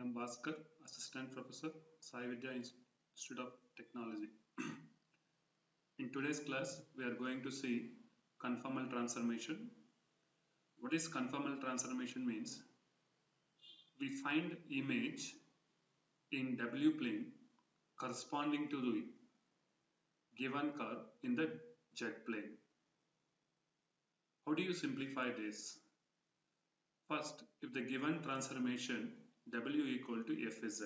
am Bhaskar, Assistant Professor, Sai Vidya Institute of Technology. In today's class, we are going to see conformal transformation. What is conformal transformation means? We find image in W plane corresponding to the given curve in the Z plane. How do you simplify this? First, if the given transformation W equal to Fz,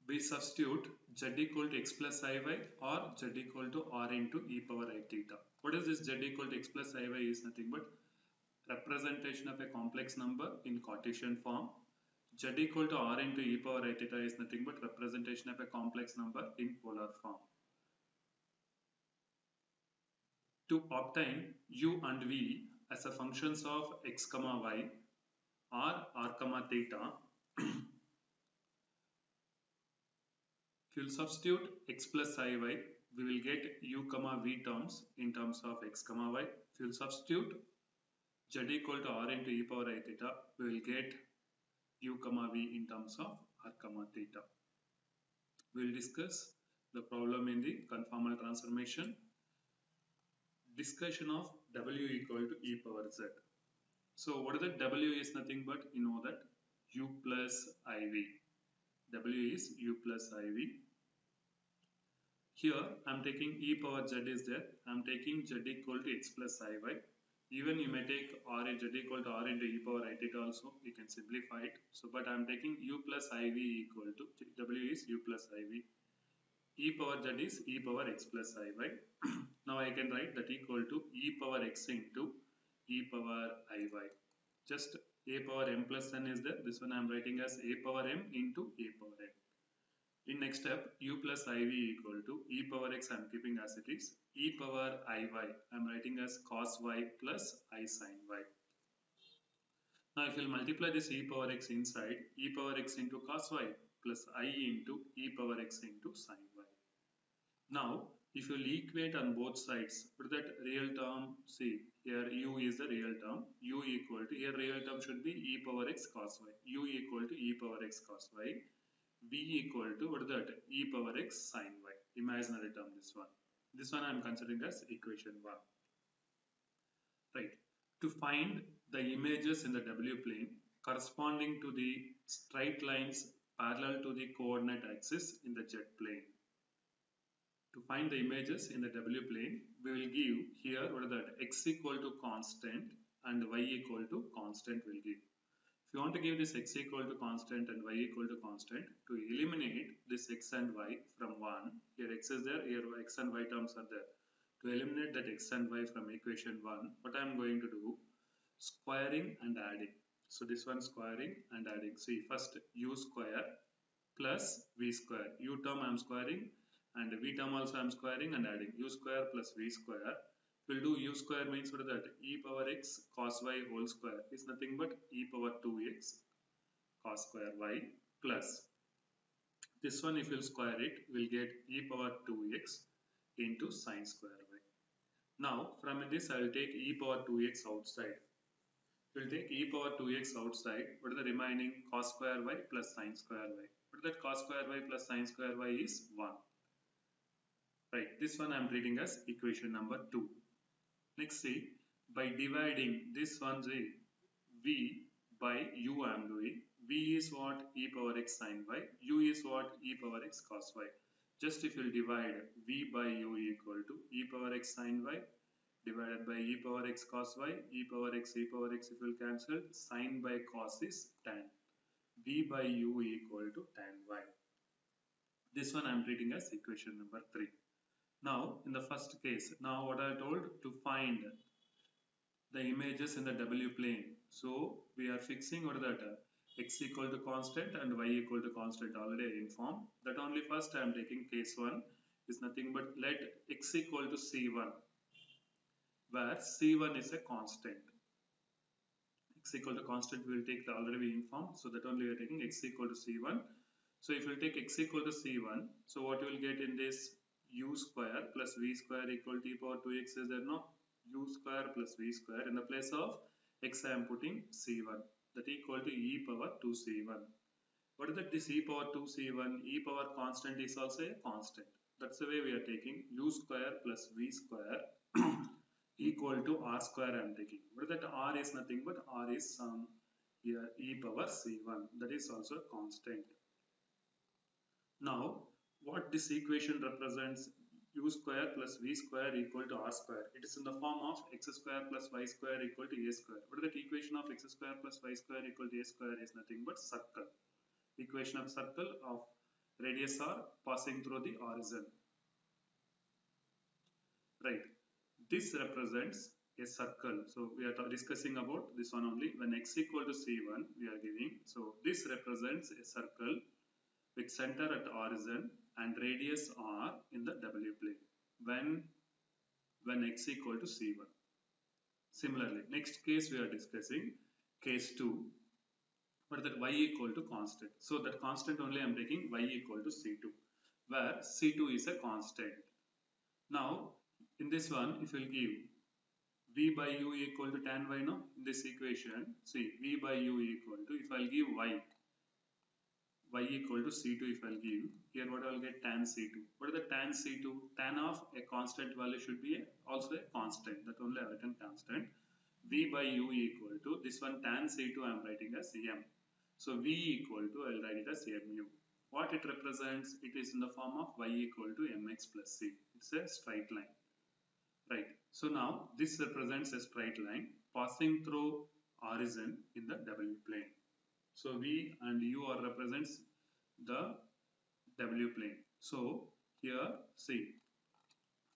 we substitute z equal to x plus iy or z equal to r into e power I theta. What is this z equal to x plus iy is nothing but representation of a complex number in Cartesian form. Z equal to r into e power I theta is nothing but representation of a complex number in polar form. To obtain u and v as a functions of x comma y or r comma theta, if you substitute x plus iy, we will get u comma v terms in terms of x comma y. If you substitute z equal to r into e power I theta, we will get u comma v in terms of r comma theta. We will discuss the problem in the conformal transformation. Discussion of w equal to e power z. So what is that? W is nothing but you know that u plus iv. W is u plus iv. Here I am taking e power z is there. I am taking z equal to x plus iy. Even you may take r z equal to r into e power I theta also. You can simplify it. So but I am taking u plus iv equal to w is u plus iv. E power z is e power x plus iy. Now I can write that equal to e power x into e power iy. Just a power m plus n is there. This one I am writing as a power m into a power n. In next step, u plus iv equal to e power x I am keeping as it is. E power iy I am writing as cos y plus I sin y. Now if you will multiply this e power x inside, e power x into cos y plus I into e power x into sin y. Now if you will equate on both sides, put that real term, see here u is the real term, u equal to, here real term should be e power x cos y, u equal to e power x cos y, v equal to, what is that, e power x sin y, imaginary term this one. This one I am considering as equation 1. Right. To find the images in the W plane corresponding to the straight lines parallel to the coordinate axis in the Z plane. To find the images in the W plane, we will give here what is that, x equal to constant and y equal to constant will give. If you want to give this x equal to constant and y equal to constant, to eliminate this x and y from 1, here x is there, here x and y terms are there. To eliminate that x and y from equation 1, what I am going to do? Squaring and adding. So this one squaring and adding. See first u square plus v square. U term I am squaring and v term also I am squaring and adding. U square plus v square. We'll do u square means what is that? E power x cos y whole square is nothing but e power 2x cos square y plus this one if you'll square it, we'll get e power 2x into sin square y. Now from this I will take e power 2x outside. We'll take e power 2x outside. What is the remaining? Cos square y plus sin square y. What is that? Cos square y plus sin square y is 1. Right. This one I am treating as equation number 2. Next see, by dividing this one see, v by u I am doing. V is what? E power x sin y. U is what? E power x cos y. Just if you will divide v by u equal to e power x sin y divided by e power x cos y, e power x if you will cancel, sin by cos is tan. V by u equal to tan y. This one I am treating as equation number 3. Now in the first case, now what I told, to find the images in the W plane. So we are fixing what is that, x equal to constant and y equal to constant already I informed. That only first I am taking case 1 is nothing but let x equal to c1, where c1 is a constant. X equal to constant we will take the already we informed, so that only we are taking x equal to c1. So if you will take x equal to c1, so what you will get in this, u square plus v square equal to e power 2x is there, no? U square plus v square, in the place of x I am putting c1. that equal to e power 2c1. What is that? This e power 2c1, e power constant is also a constant. That's the way we are taking u square plus v square equal to r square I am taking. What is that? R is nothing but r is some here e power c1. That is also a constant. Now, what this equation represents, u square plus v square equal to r square. It is in the form of x square plus y square equal to a square. What is that equation of x square plus y square equal to a square is nothing but circle. Equation of circle of radius r passing through the origin. Right. This represents a circle. So we are discussing about this one only. When x equal to c1 we are giving. So this represents a circle with center at origin and radius r in the w plane when x equal to c1. Similarly, next case we are discussing case 2, but that y equal to constant. So that constant only I am taking y equal to c2, where c2 is a constant. Now in this one, if you will give v by u equal to tan y, no, in this equation, see v by u equal to, if I will give y equal to c2, if I'll give, here what I'll get tan c2. What is the tan c2? Tan of a constant value should be also a constant. That only I have written constant. V by u equal to, this one tan c2 I am writing as m. So v equal to, I'll write it as mu. What it represents? It is in the form of y equal to mx plus c. It's a straight line. Right. So now this represents a straight line passing through origin in the w plane. So v and u are represents the w plane. So here see,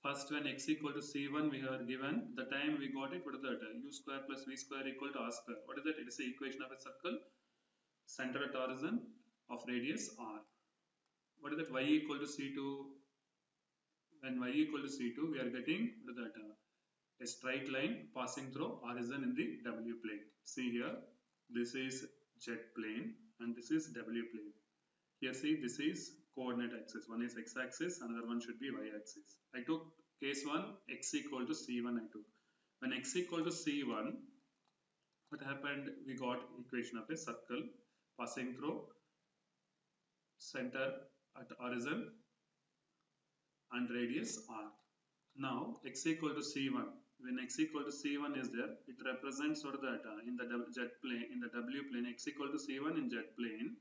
first when x equal to c1 we are given, the time we got it, what is that? U square plus v square equal to r square. What is that? It is the equation of a circle, center at origin of radius r. What is that? Y equal to c2. When y equal to c2 we are getting, what is that? A straight line passing through origin in the w plane. See here, this is z plane and this is w plane. Here see, this is coordinate axis. One is x axis, another one should be y axis. I took case 1, x equal to c1 I took. When x equal to c1, what happened? We got equation of a circle passing through center at origin and radius r. Now x equal to c1. When x equal to c1 is there, it represents sort of that in the z plane, in the w plane, x equal to c1 in z plane.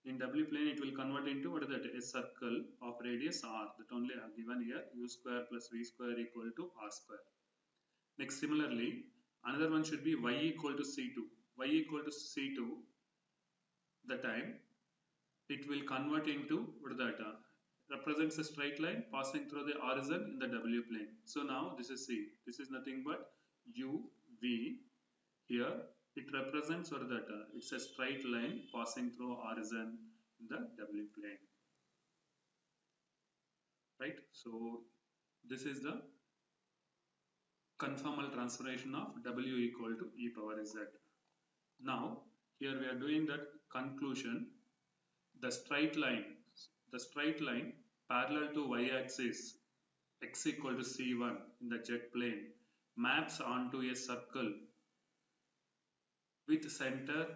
In w plane it will convert into, what is that? A circle of radius r. That only I have given here, u square plus v square equal to r square. Next, similarly, another one should be y equal to c2. Y equal to c2, the time it will convert into, what is that? Represents a straight line passing through the origin in the w plane. So now this is c. This is nothing but u v. Here it represents, what is that? It's a straight line passing through origin in the w plane. Right? So this is the conformal transformation of w equal to e power z. Now here we are doing that conclusion. The straight line parallel to y-axis x equal to c1 in the z plane maps onto a circle with center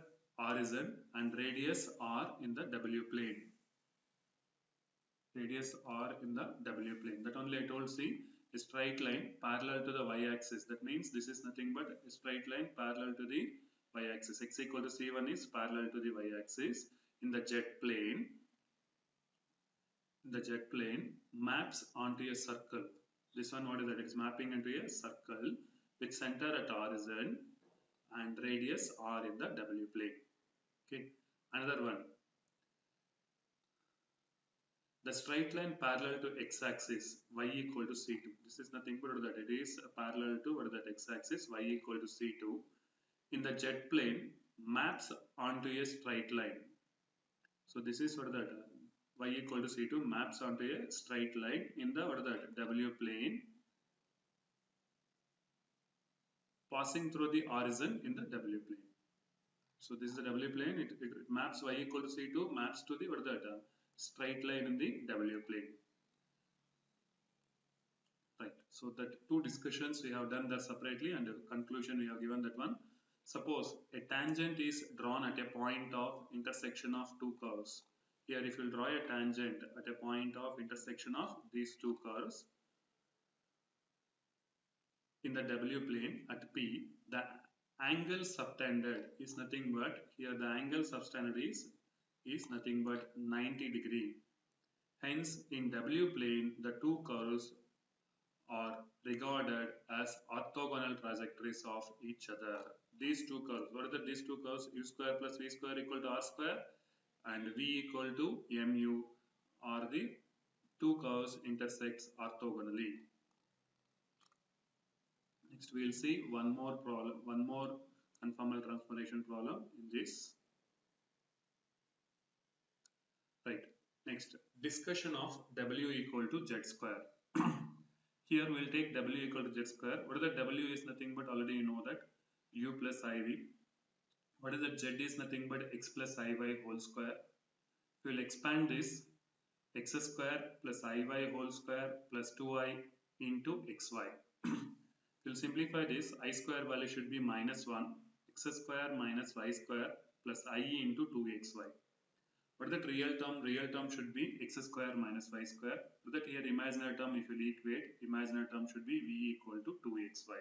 origin and radius r in the w plane. Radius r in the w plane. That only I told, see, a straight line parallel to the y-axis. That means this is nothing but a straight line parallel to the y-axis. X equal to c1 is parallel to the y-axis in the z plane. The z plane maps onto a circle. This one, what is that? It is mapping into a circle with center at origin and radius r in the w plane. Okay. Another one. The straight line parallel to x-axis y equal to c2. This is nothing but that it is parallel to, what is that, x-axis y equal to c2 in the z plane maps onto a straight line. So this is, what is that, y equal to c2 maps onto a straight line in the, what is that, w plane passing through the origin in the w plane. So this is the w plane. It maps y equal to c2 maps to the, what is that, straight line in the w plane. Right. So that two discussions we have done that separately, and the conclusion we have given that one. Suppose a tangent is drawn at a point of intersection of two curves. Here if you draw a tangent at a point of intersection of these two curves in the W plane at P, the angle subtended is nothing but, here the angle subtended is nothing but 90 degree. Hence in W plane the two curves are regarded as orthogonal trajectories of each other. These two curves, what are these two curves? U square plus V square equal to R square and V equal to MU are the two curves intersects orthogonally. Next we will see one more problem, one more conformal transformation problem in this. Right. Next, discussion of W equal to Z square. Here we will take W equal to Z square. What is that? W is nothing but, already you know that, U plus IV. What is that? Z is nothing but X plus IY whole square. We will expand this, X square plus IY whole square plus 2I into XY. We will simplify this. I square value should be minus 1, X square minus Y square plus IE into 2XY. What is that real term? Real term should be X square minus Y square. So that here imaginary term, if you equate, imaginary term should be V equal to 2XY.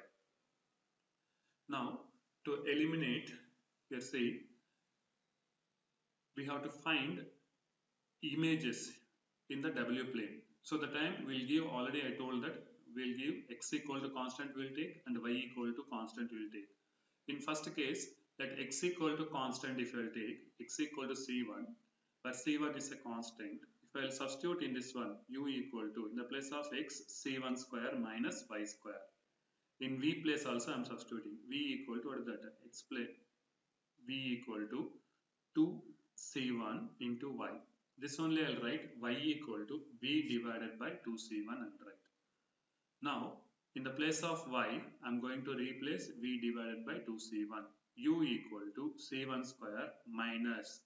Now to eliminate, here say we have to find images in the W plane. So the time we'll give, already I told that we'll give X equal to constant we'll take and Y equal to constant we'll take. In first case, let X equal to constant if you'll take, X equal to C1, where C1 is a constant. If I'll substitute in this one, U equal to, in the place of X, C1 square minus Y square. In V place also I am substituting. V equal to, what is that? X place, V equal to 2C1 into Y. This only I'll write Y equal to V divided by 2C1 and write. Now, in the place of Y, I'm going to replace V divided by 2C1. U equal to C1 square minus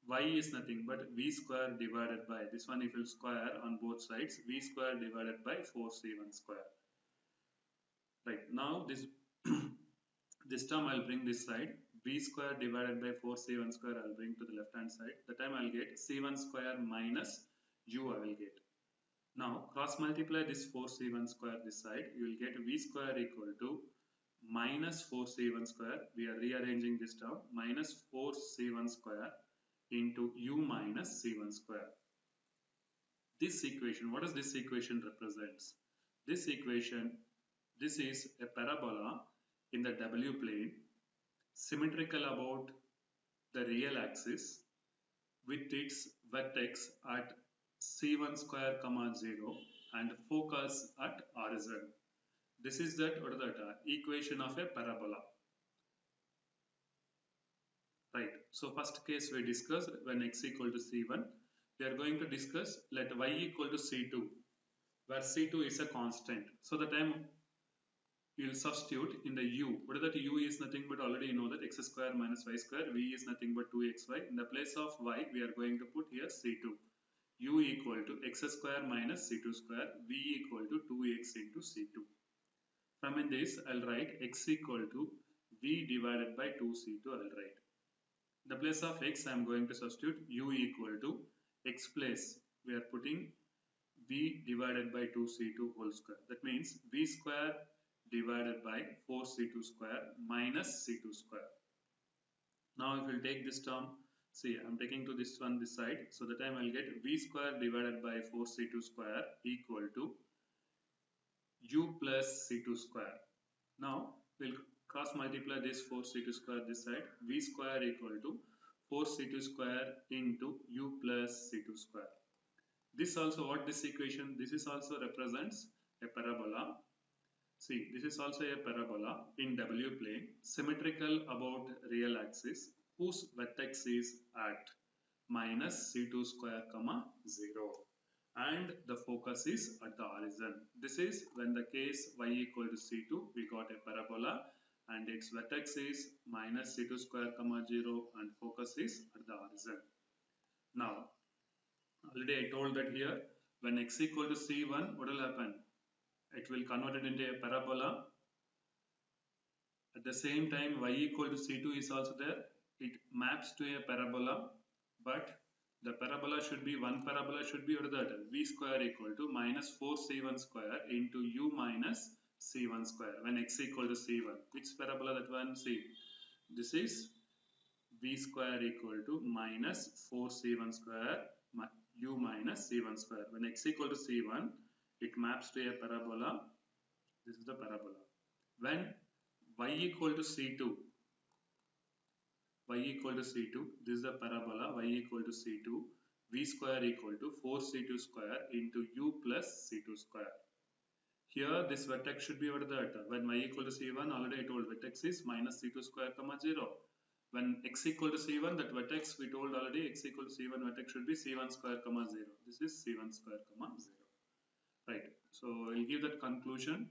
Y is nothing but V square divided by, this one if you square on both sides, V square divided by 4C1 square. Right, now this this term I'll bring this side, V square divided by 4C1 square I'll bring to the left hand side. The time I'll get C1 square minus U I will get. Now cross multiply this 4C1 square this side, you will get V square equal to minus 4C1 square. We are rearranging this term, minus 4C1 square into U minus C1 square. This equation, what does this equation represents? This equation, this is a parabola in the W plane, symmetrical about the real axis with its vertex at C1 square comma 0 and focus at horizon. This is that, what is that? Equation of a parabola. Right. So first case we discussed when X equal to C1. We are going to discuss let Y equal to C2, where C2 is a constant. So the time we will substitute in the U. What is that? U is nothing but, already you know that, X square minus Y square. V is nothing but 2XY. In the place of Y, we are going to put here C2. U equal to X square minus C2 square. V equal to 2X into C2. From in this, I'll write X equal to V divided by 2C2 I'll write. In the place of X, I am going to substitute U equal to X place. We are putting V divided by 2C2 whole square. That means V square divided by 4C2 square minus C2 square. Now if we'll take this term, see I am taking to this one this side, so the time I'll get V square divided by 4C2 square equal to U plus C2 square. Now we'll cross multiply this 4C2 square this side, V square equal to 4C2 square into U plus C2 square. This also, what this equation, this is also represents a parabola. See, this is also a parabola in W plane, symmetrical about real axis, whose vertex is at minus C2 square comma 0 and the focus is at the horizon. This is when the case Y equal to C2, we got a parabola and its vertex is minus C2 square comma 0 and focus is at the horizon. Now, already I told that here, when X equal to C1, what will happen? It will convert it into a parabola At the same time, y equal to C2 is also there. It maps to a parabola, but the parabola should be, one parabola should be, what is that? V square equal to minus 4c1 square into u minus c1 square when x equal to c1. Which parabola that one? See, this is v square equal to minus 4c1 square u minus c1 square. When x equal to c1, it maps to a parabola. This is the parabola. When y equal to c2, y equal to c2, this is the parabola, y equal to c2, v square equal to 4c2 square into u plus c2 square. Here this vertex should be, what is that? When y equal to c1, already I told vertex is minus c2 square comma 0. When x equal to c1, that vertex we told already, x equal to c1 vertex should be c1 square comma 0. This is c1 square comma 0. Right. So I'll give that conclusion.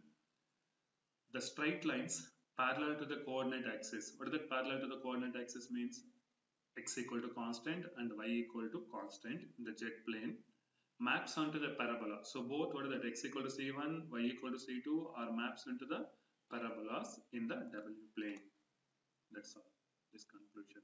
The straight lines parallel to the coordinate axis. What is that parallel to the coordinate axis means? X equal to constant and y equal to constant in the z plane maps onto the parabola. So both, what is that, x equal to c1, y equal to c2 are maps into the parabolas in the W plane. That's all. This conclusion.